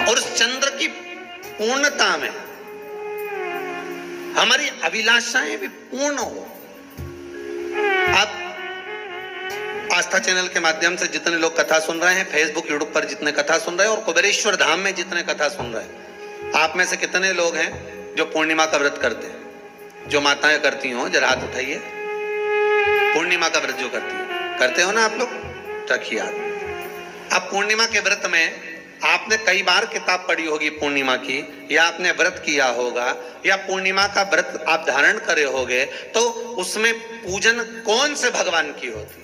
और उस चंद्र की पूर्णता में हमारी अभिलाषाएं भी पूर्ण हो। आप आस्था चैनल के माध्यम से जितने लोग कथा सुन रहे हैं, फेसबुक यूट्यूब पर जितने कथा सुन रहे हैं, और कुबेरेश्वर धाम में जितने कथा सुन रहे हैं, आप में से कितने लोग हैं जो पूर्णिमा का व्रत करते हैं? जो माताएं करती हो जरा हाथ उठाइए। पूर्णिमा का व्रत जो करते हो ना आप लोग, रखिए हाथ। अब पूर्णिमा के व्रत में आपने कई बार किताब पढ़ी होगी पूर्णिमा की, या आपने व्रत किया होगा, या पूर्णिमा का व्रत आप धारण करे होगे, तो उसमें पूजन कौन से भगवान की होती है?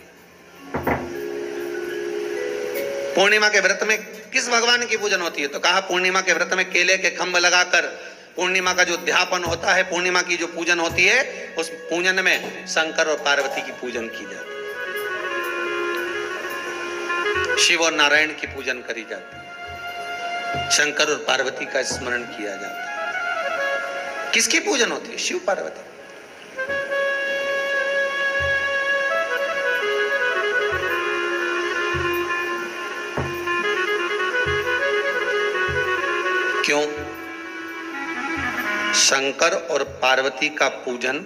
पूर्णिमा के व्रत में किस भगवान की पूजन होती है? तो कहा पूर्णिमा के व्रत में केले के खंभ लगाकर पूर्णिमा का जो अध्यापन होता है, पूर्णिमा की जो पूजन होती है, उस पूजन में शंकर और पार्वती की पूजन की जाती है। शिव और नारायण की पूजन करी जाती है, शंकर और पार्वती का स्मरण किया जाता है। किसकी पूजन होती है? शिव पार्वती। क्यों शंकर और पार्वती का पूजन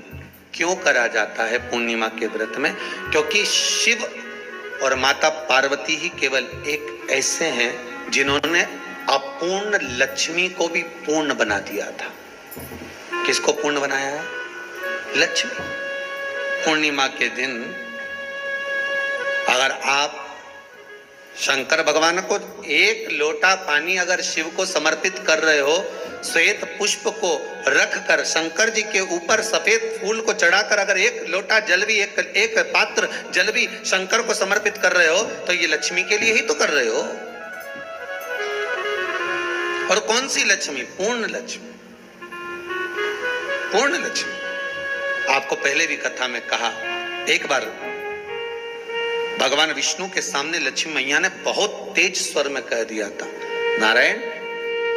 क्यों करा जाता है पूर्णिमा के व्रत में? क्योंकि शिव और माता पार्वती ही केवल एक ऐसे हैं जिन्होंने अपूर्ण लक्ष्मी को भी पूर्ण बना दिया था। किसको पूर्ण बनाया है? लक्ष्मी। पूर्णिमा के दिन अगर आप शंकर भगवान को एक लोटा पानी अगर शिव को समर्पित कर रहे हो, श्वेत पुष्प को रख कर शंकर जी के ऊपर सफेद फूल को चढ़ाकर अगर एक लोटा जल भी, एक पात्र जल भी शंकर को समर्पित कर रहे हो, तो ये लक्ष्मी के लिए ही तो कर रहे हो। और कौन सी लक्ष्मी? पूर्ण लक्ष्मी। पूर्ण लक्ष्मी। आपको पहले भी कथा में कहा, एक बार भगवान विष्णु के सामने लक्ष्मी मैया ने बहुत तेज स्वर में कह दिया था, नारायण,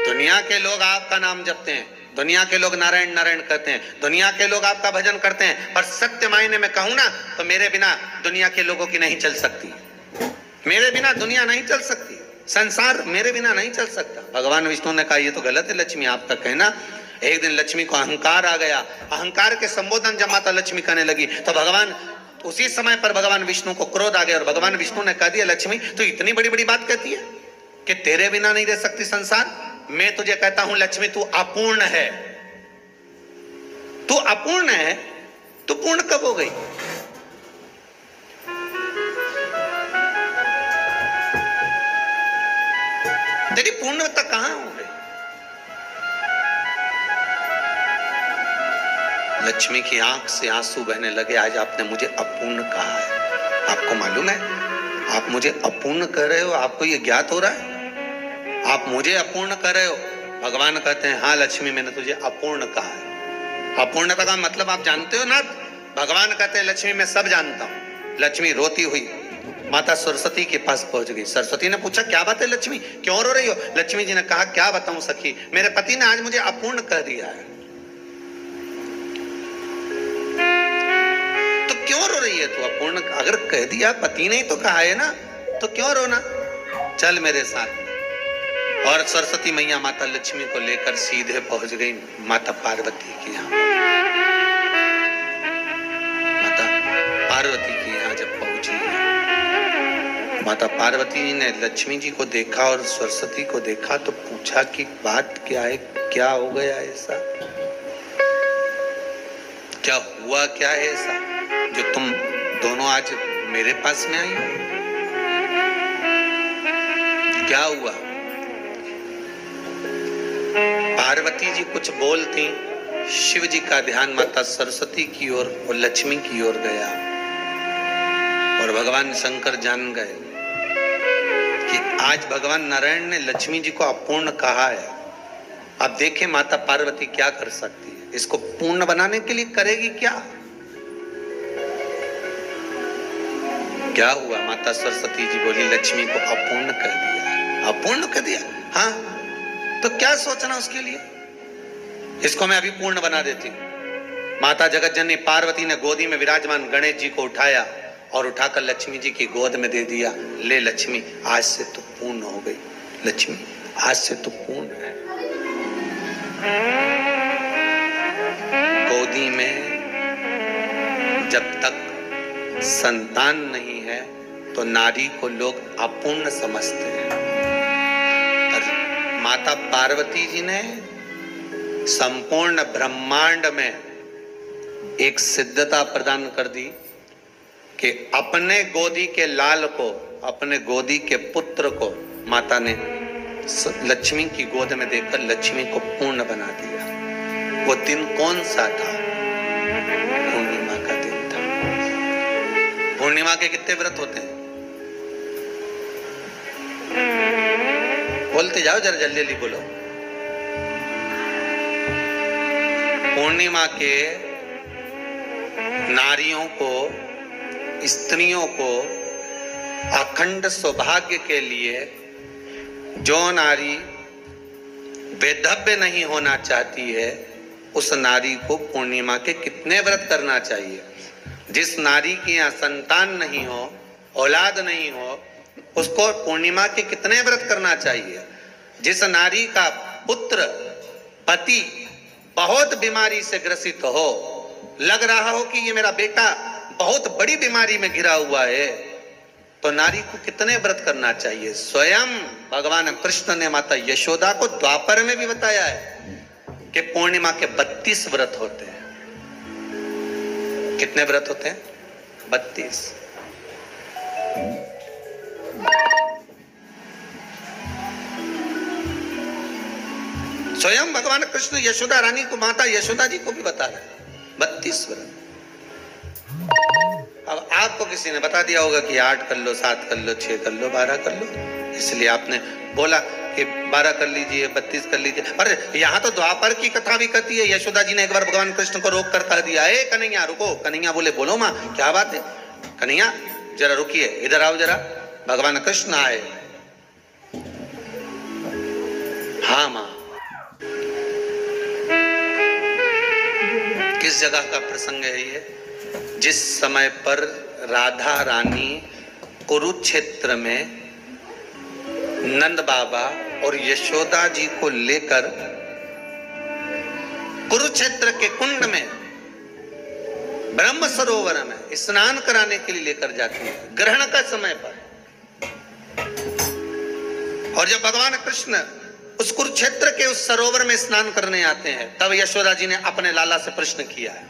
दुनिया के लोग आपका नाम जपते हैं, दुनिया के लोग नारायण नारायण कहते हैं, दुनिया के लोग आपका भजन करते हैं, पर सत्य मायने में कहूं ना तो मेरे बिना दुनिया के लोगों की नहीं चल सकती। मेरे बिना दुनिया नहीं चल सकती, संसार मेरे बिना नहीं चल सकता। भगवान विष्णु ने कहा, ये तो गलत है लक्ष्मी आपका कहना। एक दिन लक्ष्मी को अहंकार आ गया। अहंकार के संबोधन जब माता लक्ष्मी करने लगी तो भगवान, उसी समय पर भगवान विष्णु को क्रोध आ गया और भगवान विष्णु ने कह दिया, लक्ष्मी तो इतनी बड़ी बड़ी बात कहती है कि तेरे बिना नहीं रह सकती संसार। मैं तुझे कहता हूं लक्ष्मी, तू अपूर्ण है। तू अपूर्ण है, तू पूर्ण कब हो गई? तेरी पूर्णता कहां हो गई? लक्ष्मी की आंख से आंसू बहने लगे। आज आपने मुझे अपूर्ण कहा है। आपको मालूम है आप मुझे अपूर्ण कह रहे हो? आपको ये ज्ञात हो रहा है आप मुझे अपूर्ण कह रहे हो? भगवान कहते हैं, हाँ लक्ष्मी, मैंने तुझे अपूर्ण कहा है। अपूर्णता का मतलब आप जानते हो ना? भगवान कहते हैं, लक्ष्मी मैं सब जानता हूं। लक्ष्मी रोती हुई माता सरस्वती के पास पहुंच गई। सरस्वती ने पूछा, क्या बात है लक्ष्मी, क्यों रो रही हो? लक्ष्मी जी ने कहा, क्या बताऊं सखी, मेरे पति ने आज मुझे अपूर्ण कह दिया है। तो क्यों रो रही है तू? अपूर्ण अगर कह दिया, पति ने ही तो कहा है ना, तो क्यों रोना? चल मेरे साथ। और सरस्वती मैया माता लक्ष्मी को लेकर सीधे पहुंच गई माता पार्वती के यहाँ। माता पार्वती के यहाँ जब पहुंची, माता पार्वती ने लक्ष्मी जी को देखा और सरस्वती को देखा तो पूछा कि बात क्या है, क्या हो गया ऐसा, क्या हुआ, क्या है ऐसा जो तुम दोनों आज मेरे पास में आई हो? क्या हुआ? पार्वती जी कुछ बोलती, शिव जी का ध्यान माता सरस्वती की ओर और लक्ष्मी की ओर गया और भगवान शंकर जान गए कि आज भगवान नारायण ने लक्ष्मी जी को अपूर्ण कहा है। अब देखें माता पार्वती क्या कर सकती है, इसको पूर्ण बनाने के लिए करेगी क्या? क्या हुआ? माता सरस्वती जी बोली, लक्ष्मी को अपूर्ण कर दिया। अपूर्ण कर दिया? हाँ, तो क्या सोचना उसके लिए, इसको मैं अभी पूर्ण बना देती हूं। माता जगत जननी पार्वती ने गोदी में विराजमान गणेश जी को उठाया और उठाकर लक्ष्मी जी की गोद में दे दिया। ले लक्ष्मी, आज से तो पूर्ण हो गई। लक्ष्मी आज से तो पूर्ण है। गोदी में जब तक संतान नहीं है तो नारी को लोग अपूर्ण समझते हैं। पर माता पार्वती जी ने संपूर्ण ब्रह्मांड में एक सिद्धता प्रदान कर दी कि अपने गोदी के लाल को, अपने गोदी के पुत्र को माता ने लक्ष्मी की गोद में देखकर लक्ष्मी को पूर्ण बना दिया। वो दिन कौन सा था? पूर्णिमा का दिन था। पूर्णिमा के कितने व्रत होते हैं? बोलते जाओ, जरा जल्दी जल्दी बोलो। पूर्णिमा के नारियों को, स्त्रियों को अखंड सौभाग्य के लिए, जो नारी वैधव्य नहीं होना चाहती है उस नारी को पूर्णिमा के कितने व्रत करना चाहिए। जिस नारी की यहाँ संतान नहीं हो, औलाद नहीं हो, उसको पूर्णिमा के कितने व्रत करना चाहिए। जिस नारी का पुत्र, पति बहुत बीमारी से ग्रसित हो, लग रहा हो कि ये मेरा बेटा बहुत बड़ी बीमारी में घिरा हुआ है, तो नारी को कितने व्रत करना चाहिए। स्वयं भगवान कृष्ण ने माता यशोदा को द्वापर में भी बताया है कि पूर्णिमा के 32 व्रत होते हैं। कितने व्रत होते हैं? 32। स्वयं भगवान कृष्ण यशोदा रानी को, माता यशोदा जी को भी बता रहे हैं 32 व्रत। अब आपको किसी ने बता दिया होगा कि 8 कर लो, 7 कर लो, 6 कर लो, 12 कर लो, इसलिए आपने बोला कि 12 कर लीजिए, 32 कर लीजिए। पर यहाँ तो द्वापर की कथा भी कहती है। यशोदा जी ने एक बार भगवान कृष्ण को रोक कर कह दिया, ए कन्हैया रुको। कन्हैया बोले, बोलो माँ क्या बात है? कन्हैया जरा रुकिए, इधर आओ जरा। भगवान कृष्ण आए। हाँ माँ। किस जगह का प्रसंग है ये? जिस समय पर राधा रानी कुरुक्षेत्र में नंद बाबा और यशोदा जी को लेकर कुरुक्षेत्र के कुंड में, ब्रह्म सरोवर में स्नान कराने के लिए लेकर जाती है, ग्रहण का समय पर। और जब भगवान कृष्ण उस कुरुक्षेत्र के उस सरोवर में स्नान करने आते हैं, तब यशोदा जी ने अपने लाला से प्रश्न किया है,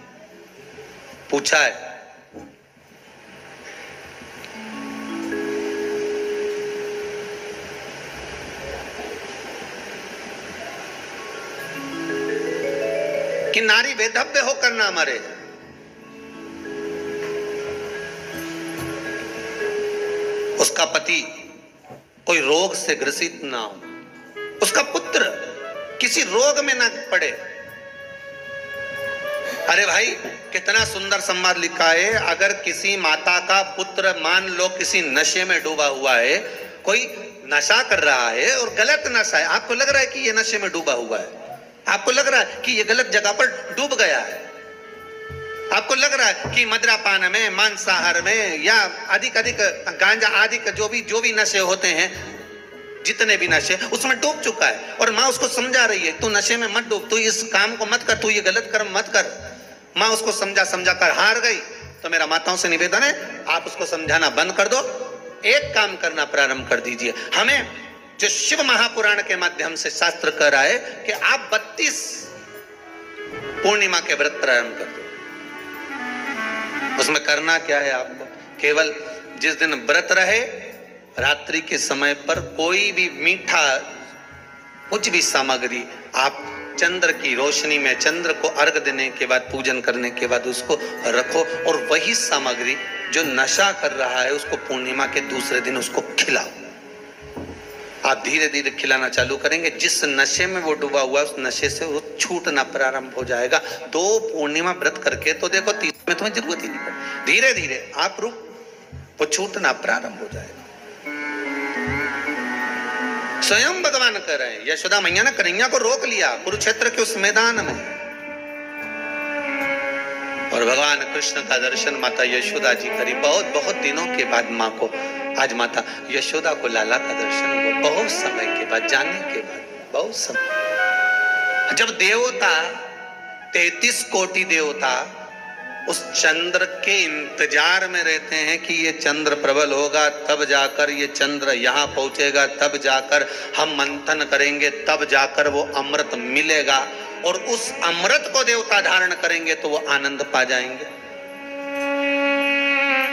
पूछा है, कि नारी वैधव्य होकर ना मरे। उसका पति कोई रोग से ग्रसित ना हो, उसका पुत्र किसी रोग में ना पड़े। अरे भाई, कितना सुंदर संवाद लिखा है। अगर किसी माता का पुत्र मान लो किसी नशे में डूबा हुआ है, कोई नशा कर रहा है और गलत नशा है, आपको लग रहा है कि ये नशे में डूबा हुआ है, आपको लग रहा है कि ये गलत जगह पर डूब गया है, आपको लग रहा है कि मदिरापान में, मांसाहार में या अधिक गांजा आदि जो भी नशे होते हैं, जितने भी नशे, उसमें डूब चुका है। और माँ उसको समझा रही है, तू नशे में मत डूब, तू इस काम को मत कर, तू ये गलत कर्म मत कर। माँ उसको समझा कर हार गई। तो मेरा माताओं से निवेदन है, आप उसको समझाना बंद कर दो, एक काम करना प्रारंभ कर दीजिए। हमें जो शिव महापुराण के माध्यम से शास्त्र कह रहा है कि आप 32 पूर्णिमा के व्रत प्रारंभ कर दो। उसमें करना क्या है आपको? केवल जिस दिन व्रत रहे, रात्रि के समय पर कोई भी मीठा, कुछ भी सामग्री आप चंद्र की रोशनी में, चंद्र को अर्घ देने के बाद, पूजन करने के बाद उसको रखो, और वही सामग्री जो नशा कर रहा है उसको पूर्णिमा के दूसरे दिन उसको खिलाओ। आप धीरे धीरे खिलाना चालू करेंगे, जिस नशे में वो डूबा हुआ है उस नशे से वो छूटना प्रारंभ हो जाएगा। 2 पूर्णिमा व्रत करके तो देखो, 3 में तुम्हें जरूरत ही नहीं पड़े। धीरे धीरे आप वो छूटना प्रारंभ हो जाएगा। स्वयं भगवान कह रहे हैं, यशोदा मैया ने कन्हैया को रोक लिया कुरुक्षेत्र के उस मैदान में, और भगवान कृष्ण का दर्शन माता यशोदा जी करी। बहुत दिनों के बाद माँ को आज माता यशोदा को लाला का दर्शन हुआ बहुत समय के बाद, जाने के बाद, बहुत समय। जब देवता 33 कोटि देवता उस चंद्र के इंतजार में रहते हैं कि ये चंद्र प्रबल होगा, तब जाकर ये चंद्र यहाँ पहुंचेगा, तब जाकर हम मंथन करेंगे, तब जाकर वो अमृत मिलेगा, और उस अमृत को देवता धारण करेंगे तो वो आनंद पा जाएंगे।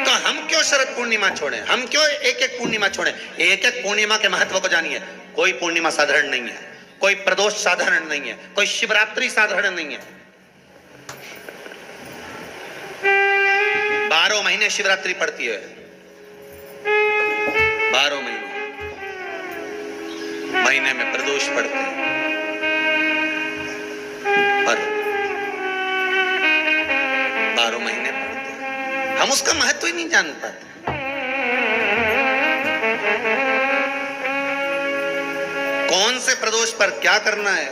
तो हम क्यों शरद पूर्णिमा छोड़े? हम क्यों एक एक पूर्णिमा छोड़े? एक एक पूर्णिमा के महत्व को जानिए। कोई पूर्णिमा साधारण नहीं है, कोई प्रदोष साधारण नहीं है, कोई शिवरात्रि साधारण नहीं है। 12 महीने शिवरात्रि पड़ती है, 12 महीने में प्रदोष पड़ते हैं, पर 12 महीने पड़ते हैं। हम उसका महत्व ही नहीं जान पाते। कौन से प्रदोष पर क्या करना है,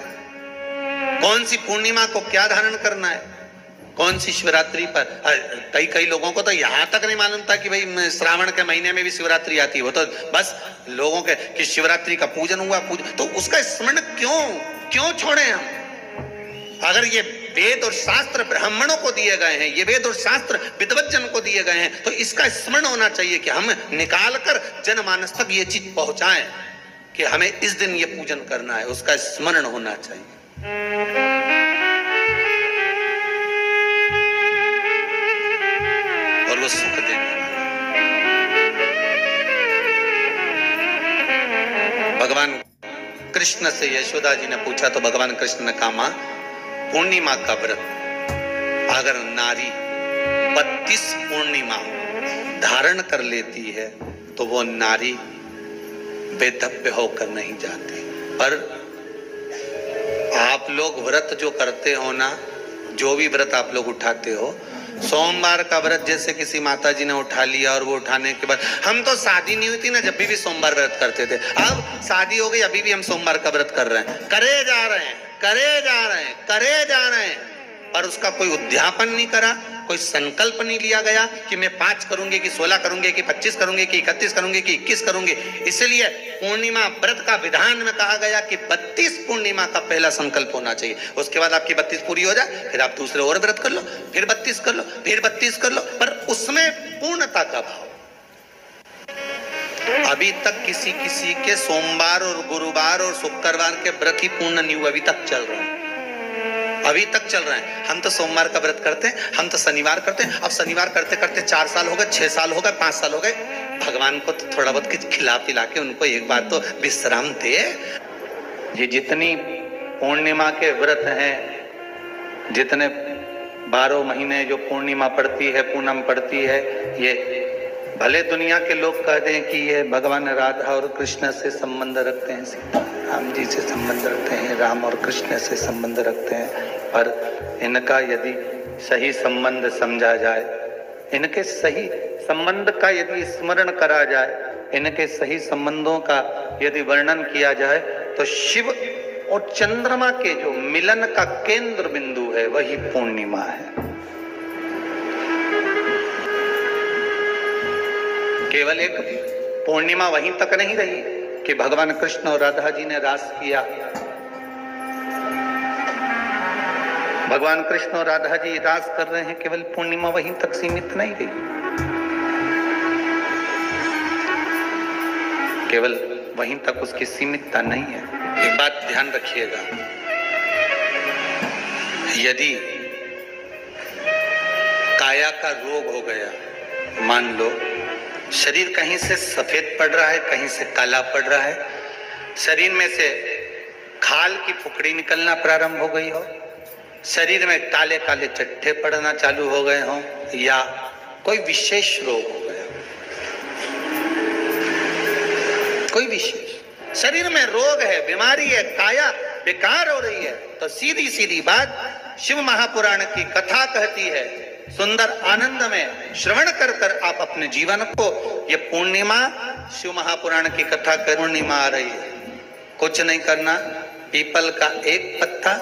कौन सी पूर्णिमा को क्या धारण करना है, कौन सी शिवरात्रि पर। कई लोगों को तो यहां तक नहीं मालूम था कि भाई श्रावण के महीने में भी शिवरात्रि आती है। वो तो बस लोगों के कि शिवरात्रि का पूजन हुआ, तो उसका स्मरण क्यों छोड़े हम? अगर ये वेद और शास्त्र ब्राह्मणों को दिए गए हैं, ये वेद और शास्त्र विद्वज्जन को दिए गए हैं, तो इसका स्मरण होना चाहिए कि हम निकाल कर जनमानस तक ये चीज पहुंचाएं कि हमें इस दिन ये पूजन करना है। उसका स्मरण होना चाहिए। और वो सुख देना। भगवान कृष्ण से यशोदा जी ने पूछा तो भगवान कृष्ण ने कहा, मां, पूर्णिमा का व्रत अगर नारी 32 पूर्णिमा धारण कर लेती है तो वो नारी बेधव्य होकर नहीं जाती। पर आप लोग व्रत जो करते हो ना, जो भी व्रत आप लोग उठाते हो, सोमवार का व्रत जैसे किसी माता जी ने उठा लिया और वो उठाने के बाद, हम तो शादी नहीं हुई थी ना जब भी सोमवार व्रत करते थे, अब शादी हो गई अभी भी हम सोमवार का व्रत कर रहे हैं, करे जा रहे हैं, और उसका कोई उद्यापन नहीं करा, कोई संकल्प नहीं लिया गया कि मैं 5 करूंगी कि 16 करूंगी कि 25 करूंगी कि 31 करूंगी कि 21 करूंगी। इसलिए पूर्णिमा व्रत का विधान में कहा गया कि 32 पूर्णिमा का पहला संकल्प होना चाहिए। उसके बाद आपकी 32 पूरी हो जाए, फिर आप दूसरे और व्रत कर लो, फिर 32 कर लो, फिर 32 कर लो, पर उसमें पूर्णता का भाव। अभी तक किसी के सोमवार और गुरुवार और शुक्रवार के व्रत ही पूर्ण नहीं हुए, अभी तक चल रहा है, अभी तक चल रहा है। हम तो सोमवार का व्रत करते हैं, हम तो शनिवार करते हैं, अब शनिवार करते करते 4 साल हो गए, 6 साल हो गए, 5 साल हो गए। भगवान को तो थोड़ा बहुत कुछ खिला पिला के उनको एक बार तो विश्राम दे। ये जितनी पूर्णिमा के व्रत हैं, जितने 12 महीने जो पूर्णिमा पड़ती है, पूनम पड़ती है, ये भले दुनिया के लोग कह दें कि ये भगवान राधा और कृष्ण से संबंध रखते हैं, सीता राम जी से संबंध रखते हैं, राम और कृष्ण से संबंध रखते हैं, पर इनका यदि सही संबंध समझा जाए, इनके सही संबंध का यदि स्मरण करा जाए, इनके सही संबंधों का यदि वर्णन किया जाए, तो शिव और चंद्रमा के जो मिलन का केंद्र बिंदु है वही पूर्णिमा है। केवल एक पूर्णिमा वहीं तक नहीं रही कि भगवान कृष्ण और राधा जी ने रास किया। भगवान कृष्ण और राधा जी रास कर रहे हैं, केवल पूर्णिमा वहीं तक सीमित नहीं रही। केवल वहीं तक उसकी सीमितता नहीं है। एक बात ध्यान रखिएगा, यदि काया का रोग हो गया, मान लो शरीर कहीं से सफेद पड़ रहा है, कहीं से काला पड़ रहा है, शरीर में से खाल की फुकड़ी निकलना प्रारंभ हो गई हो, शरीर में काले काले चट्टे पड़ना चालू हो गए हों, या कोई विशेष रोग हो गया, कोई विशेष शरीर में रोग है, बीमारी है, काया बेकार हो रही है, तो सीधी सीधी बात शिव महापुराण की कथा कहती है, सुंदर आनंद में श्रवण कर कर आप अपने जीवन को, ये पूर्णिमा शिव महापुराण की कथा कर, पूर्णिमा आ रही है, कुछ नहीं करना, पीपल का एक पत्ता,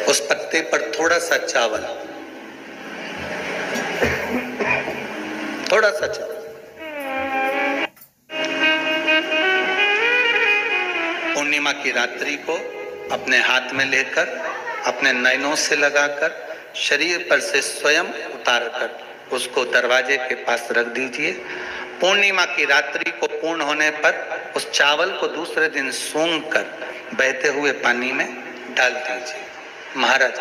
उस पत्ते पर थोड़ा सा चावल, थोड़ा सा चावल, पूर्णिमा की रात्रि को अपने हाथ में लेकर, अपने नयनों से लगाकर, शरीर पर से स्वयं उतारकर उसको दरवाजे के पास रख दीजिए। पूर्णिमा की रात्रि को पूर्ण होने पर उस चावल को दूसरे दिन सूंघ कर बहते हुए पानी में डाल दीजिए। महाराज,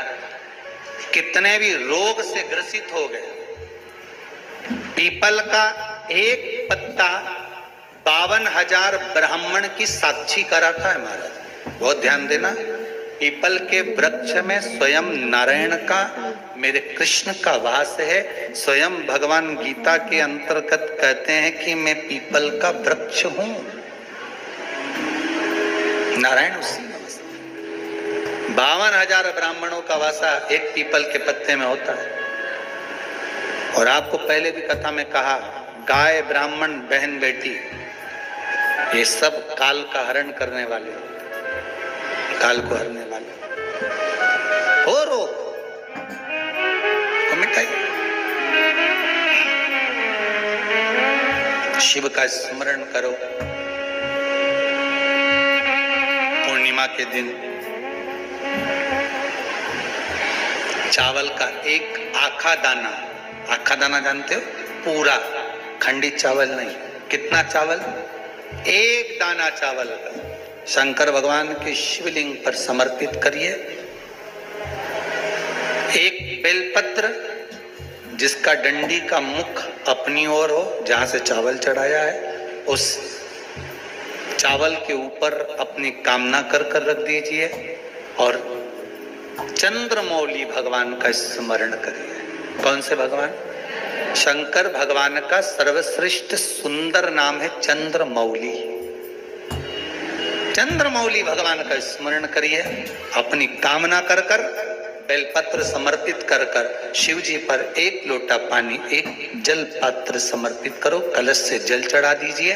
कितने भी रोग से ग्रसित हो गए, पीपल का एक पत्ता 52,000 ब्राह्मण की साक्षी कराता है। महाराज बहुत ध्यान देना, पीपल के वृक्ष में स्वयं नारायण का, मेरे कृष्ण का वास है। स्वयं भगवान गीता के अंतर्गत कहते हैं कि मैं पीपल का वृक्ष हूं, नारायण उसी में वास। 52,000 ब्राह्मणों का वासा एक पीपल के पत्ते में होता है। और आपको पहले भी कथा में कहा, गाय, ब्राह्मण, बहन, बेटी, ये सब काल का हरण करने वाले, काल को हरने वाले हो। रोग को मिटाइए, शिव का स्मरण करो। पूर्णिमा के दिन चावल का एक आखा दाना, आखा दाना जानते हो, पूरा खंडित चावल नहीं, कितना चावल, एक दाना चावल का शंकर भगवान के शिवलिंग पर समर्पित करिए। एक बेलपत्र जिसका डंडी का मुख अपनी ओर हो, जहां से चावल चढ़ाया है, उस चावल के ऊपर अपनी कामना कर कर रख दीजिए और चंद्रमौली भगवान का स्मरण करिए। कौन से भगवान? शंकर भगवान का सर्वश्रेष्ठ सुंदर नाम है चंद्रमौली। चंद्रमौली भगवान का स्मरण करिए, अपनी कामना कर कर, बेलपत्र समर्पित कर कर शिव जी पर एक लोटा पानी, एक जल पात्र समर्पित करो, कलश से जल चढ़ा दीजिए,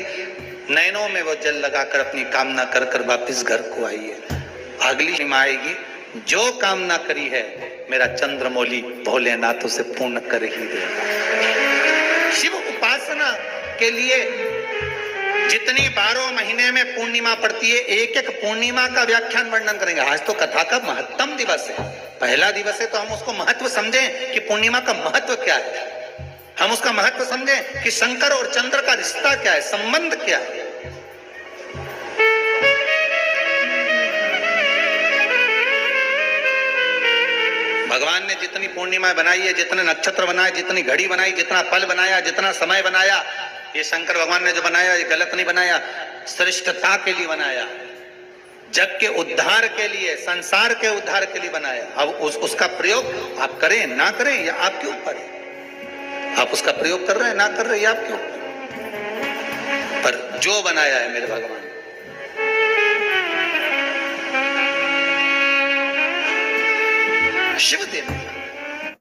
नैनों में वो जल लगाकर अपनी कामना कर कर वापिस घर को आइए। अगली माँ आएगी, जो कामना करी है मेरा चंद्रमौली भोलेनाथ उसे पूर्ण कर ही देगा। शिव उपासना के लिए जितनी 12 महीने में पूर्णिमा पड़ती है, एक एक पूर्णिमा का व्याख्यान वर्णन करेंगे। आज तो कथा का महत्तम दिवस है, पहला दिवस है, तो हम उसको महत्व समझें कि पूर्णिमा का महत्व क्या है, हम उसका महत्व समझें कि शंकर और चंद्र का रिश्ता क्या है, संबंध क्या है। भगवान ने जितनी पूर्णिमा बनाई है, जितने नक्षत्र बनाए, जितनी घड़ी बनाई, जितना पल बनाया, जितना समय बनाया, ये शंकर भगवान ने जो बनाया ये गलत नहीं बनाया, श्रेष्ठता के लिए बनाया, जग के उद्धार के लिए, संसार के उद्धार के लिए बनाया। अब उसका प्रयोग आप करें ना करें ये आपके ऊपर है। आप उसका प्रयोग कर रहे हैं ना कर रहे हैं ये आपके ऊपर, पर जो बनाया है मेरे भगवान, शिव देव